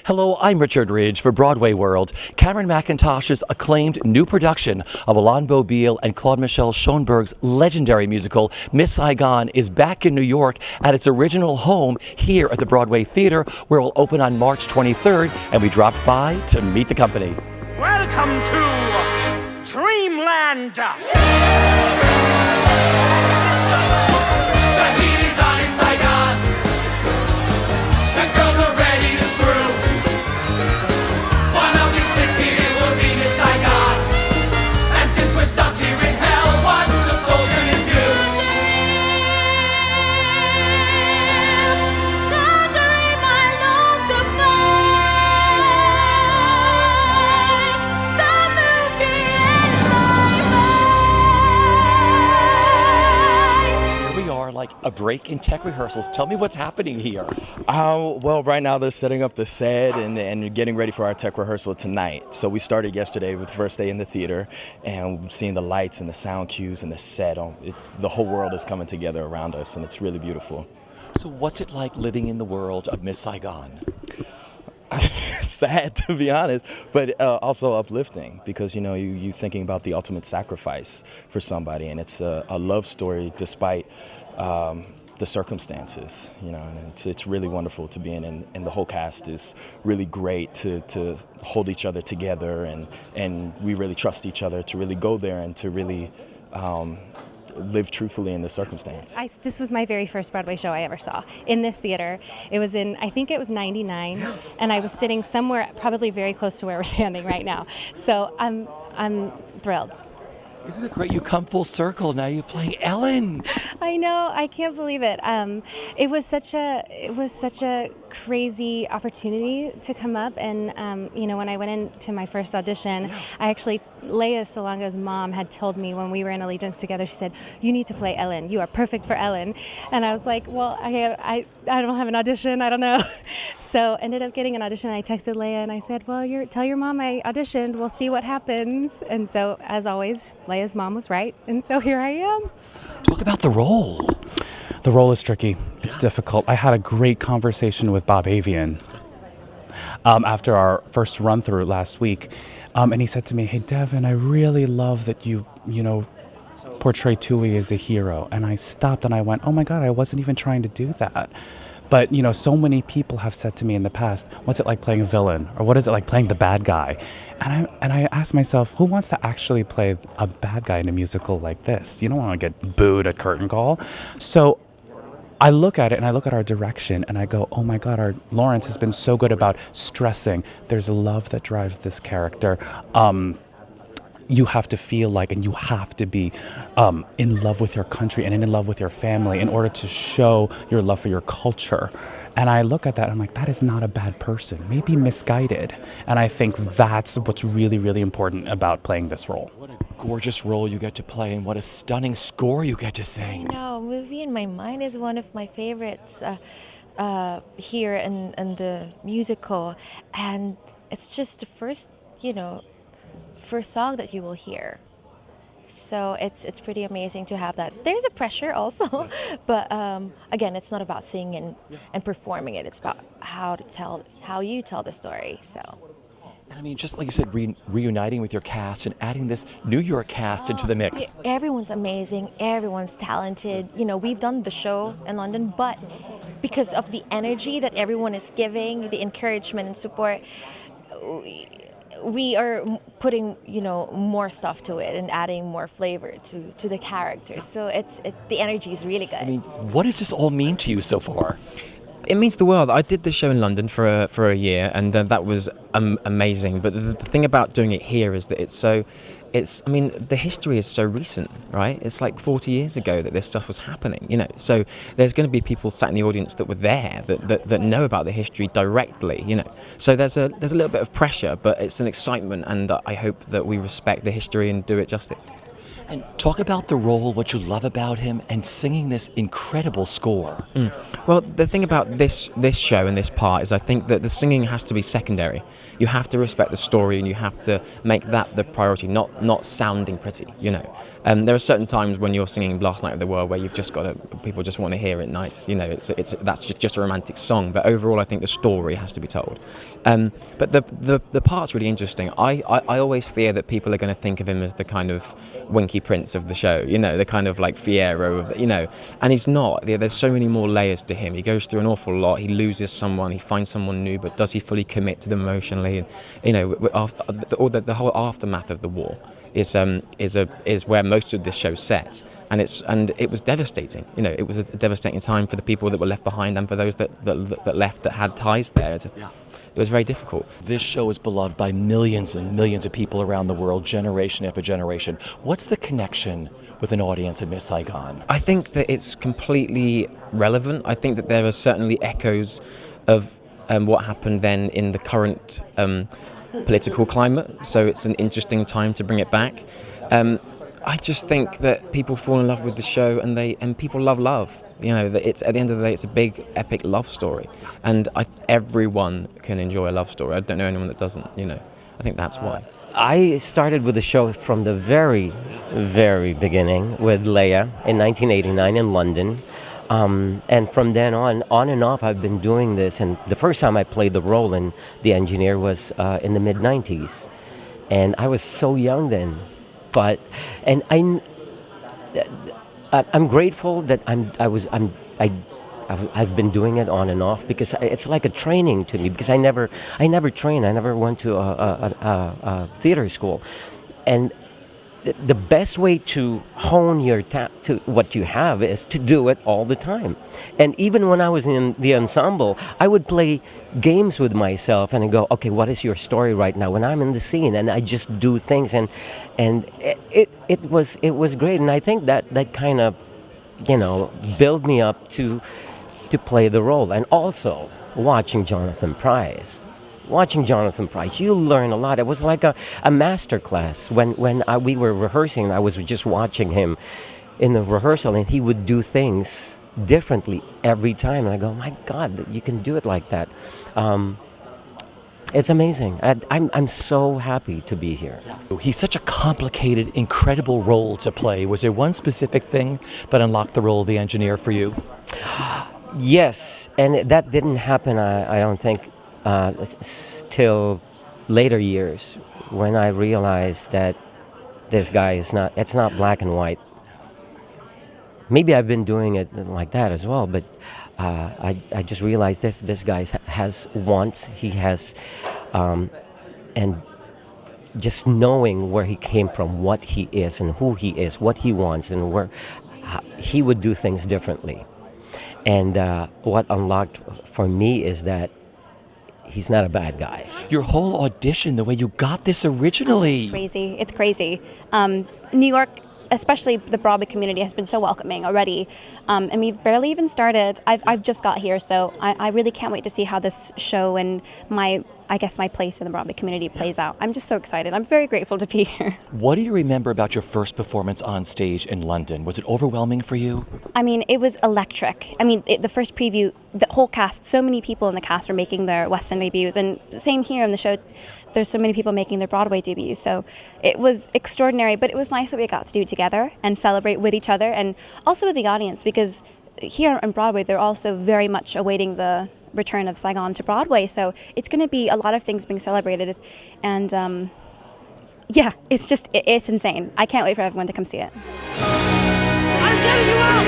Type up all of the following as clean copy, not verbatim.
Hello, I'm Richard Ridge for Broadway World. Cameron Mackintosh's acclaimed new production of Boublil and Schonberg's legendary musical, Miss Saigon, is back in New York at its original home here at the Broadway Theater, where it will open on March 23rd, and we dropped by to meet the company. Welcome to Dreamland! The heat is on in Saigon. The girls are ready to screw. One of these sticks here will be Miss Saigon. And since we're stuck here in hell, what's a soldier to do? The dream I long to fight. The movie and my mind. Here we are, like a break in tech rehearsals. Tell me what's happening here. Well, right now they're setting up the set and getting ready for our tech rehearsal tonight. So we started yesterday with the first day in the theater, and seeing the lights and the sound cues and the set. The whole world is coming together around us, and it's really beautiful. So what's it like living in the world of Miss Saigon? Sad, to be honest, but also uplifting, because you thinking about the ultimate sacrifice for somebody, and it's a love story despite the circumstances, and it's really wonderful to be in, and the whole cast is really great to hold each other together, and we really trust each other to really go there and to really live truthfully in the circumstance. This was my very first Broadway show I ever saw in this theater. It was I think it was 99, and I was sitting somewhere probably very close to where we're standing right now. So I'm thrilled. Isn't it great? You come full circle. Now you play Ellen. I know. I can't believe it. It was such a crazy opportunity to come up, and when I went into my first audition, Leia Salonga's mom had told me when we were in Allegiance together. She said, "You need to play Ellen. You are perfect for Ellen." And I was like, "Well, I don't have an audition. I don't know." So ended up getting an audition. I texted Leia and I said, "Well, tell your mom I auditioned. We'll see what happens." And so, as always, Leia's mom was right, and so here I am. Talk about the role. The role is tricky. It's difficult. I had a great conversation with Bob Avian after our first run through last week, and he said to me, "Hey, Devin, I really love that you portray Tui as a hero." And I stopped and I went, "Oh my God, I wasn't even trying to do that." But, so many people have said to me in the past, "What's it like playing a villain?" Or "What is it like playing the bad guy?" And I asked myself, who wants to actually play a bad guy in a musical like this? You don't want to get booed at curtain call. So I look at it and I look at our direction and I go, oh my God, our Lawrence has been so good about stressing. There's love that drives this character. You have to feel like, and you have to be in love with your country and in love with your family in order to show your love for your culture. And I look at that and I'm like, that is not a bad person, maybe misguided. And I think that's what's really, really important about playing this role. What a gorgeous role you get to play, and what a stunning score you get to sing. I know, Movie in My Mind is one of my favorites here in the musical. And it's just the first song that you will hear. So it's pretty amazing to have that. There's a pressure also, but again, it's not about singing and performing it. It's about how you tell the story. So. And I mean, just like you said, reuniting with your cast and adding this New York cast into the mix. Everyone's amazing. Everyone's talented. We've done the show in London, but because of the energy that everyone is giving, the encouragement and support, we are putting, more stuff to it and adding more flavor to the characters. So the energy is really good. I mean, what does this all mean to you so far? It means the world. I did the show in London for a year, and that was amazing. But the thing about doing it here is that the history is so recent, right? It's like 40 years ago that this stuff was happening, So there's going to be people sat in the audience that were there, that know about the history directly, So there's a little bit of pressure, but it's an excitement, and I hope that we respect the history and do it justice. And talk about the role, what you love about him, and singing this incredible score. Well, the thing about this show and this part is I think that the singing has to be secondary. You have to respect the story and you have to make that the priority, not sounding pretty, you know. There are certain times when you're singing Last Night of the World where you've just got to, people just want to hear it nice, you know, that's just a romantic song, but overall I think the story has to be told. But the part's really interesting. I always fear that people are going to think of him as the kind of Winky Prince of the show, you know, the kind of like Fiyero of the, you know, and he's not. There's so many more layers to him. He goes through an awful lot. He loses someone, he finds someone new, but does he fully commit to them emotionally? And, you know, the whole aftermath of the war is where most of this show's set, and it was devastating. You know, it was a devastating time for the people that were left behind and for those that left that had ties there. It was very difficult. This show is beloved by millions and millions of people around the world, generation after generation. What's the connection with an audience at Miss Saigon? I think that it's completely relevant. I think that there are certainly echoes of what happened then in the current political climate, so it's an interesting time to bring it back. I just think that people fall in love with the show, and people love love. You know, that it's at the end of the day, it's a big epic love story, and everyone can enjoy a love story. I don't know anyone that doesn't. You know, I think that's why. I started with the show from the very, very beginning with Leia in 1989 in London. And from then on and off, I've been doing this. And the first time I played the role in The Engineer was in the mid-90s. And I was so young then. I'm grateful that I've been doing it on and off, because it's like a training to me, because I never trained. I never went to a theater school. And the best way to hone your to what you have is to do it all the time. And even when I was in the ensemble, I would play games with myself and I go, okay, what is your story right now? When I'm in the scene, and I just do things, and it was great. And I think that kind of, you know, built me up to play the role. And also watching Jonathan Pryce, you learn a lot. It was like a master class. When we were rehearsing, I was just watching him in the rehearsal, and he would do things differently every time. And I go, my God, you can do it like that. It's amazing. I'm so happy to be here. He's such a complicated, incredible role to play. Was there one specific thing that unlocked the role of the engineer for you? Yes, and that didn't happen, I don't think, till later years, when I realized that this guy it's not black and white. Maybe I've been doing it like that as well, but I just realized this guy has wants, he has, and just knowing where he came from, what he is and who he is, what he wants, and where he would do things differently. And what unlocked for me is that he's not a bad guy. Your whole audition, the way you got this originally. It's crazy. New York, especially the Broadway community, has been so welcoming already. And we've barely even started. I've just got here, so I really can't wait to see how this show and my place in the Broadway community plays out. I'm just so excited. I'm very grateful to be here. What do you remember about your first performance on stage in London? Was it overwhelming for you? I mean, it was electric. I mean, the first preview, the whole cast, so many people in the cast were making their West End debuts. And same here in the show, there's so many people making their Broadway debuts. So it was extraordinary, but it was nice that we got to do it together and celebrate with each other and also with the audience, because here on Broadway, they're also very much awaiting the return of Saigon to Broadway. So it's going to be a lot of things being celebrated. And it's insane. I can't wait for everyone to come see it. I'm getting you out!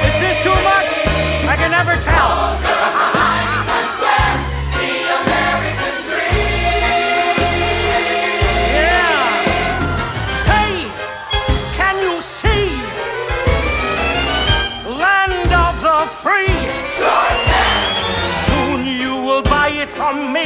Is this me.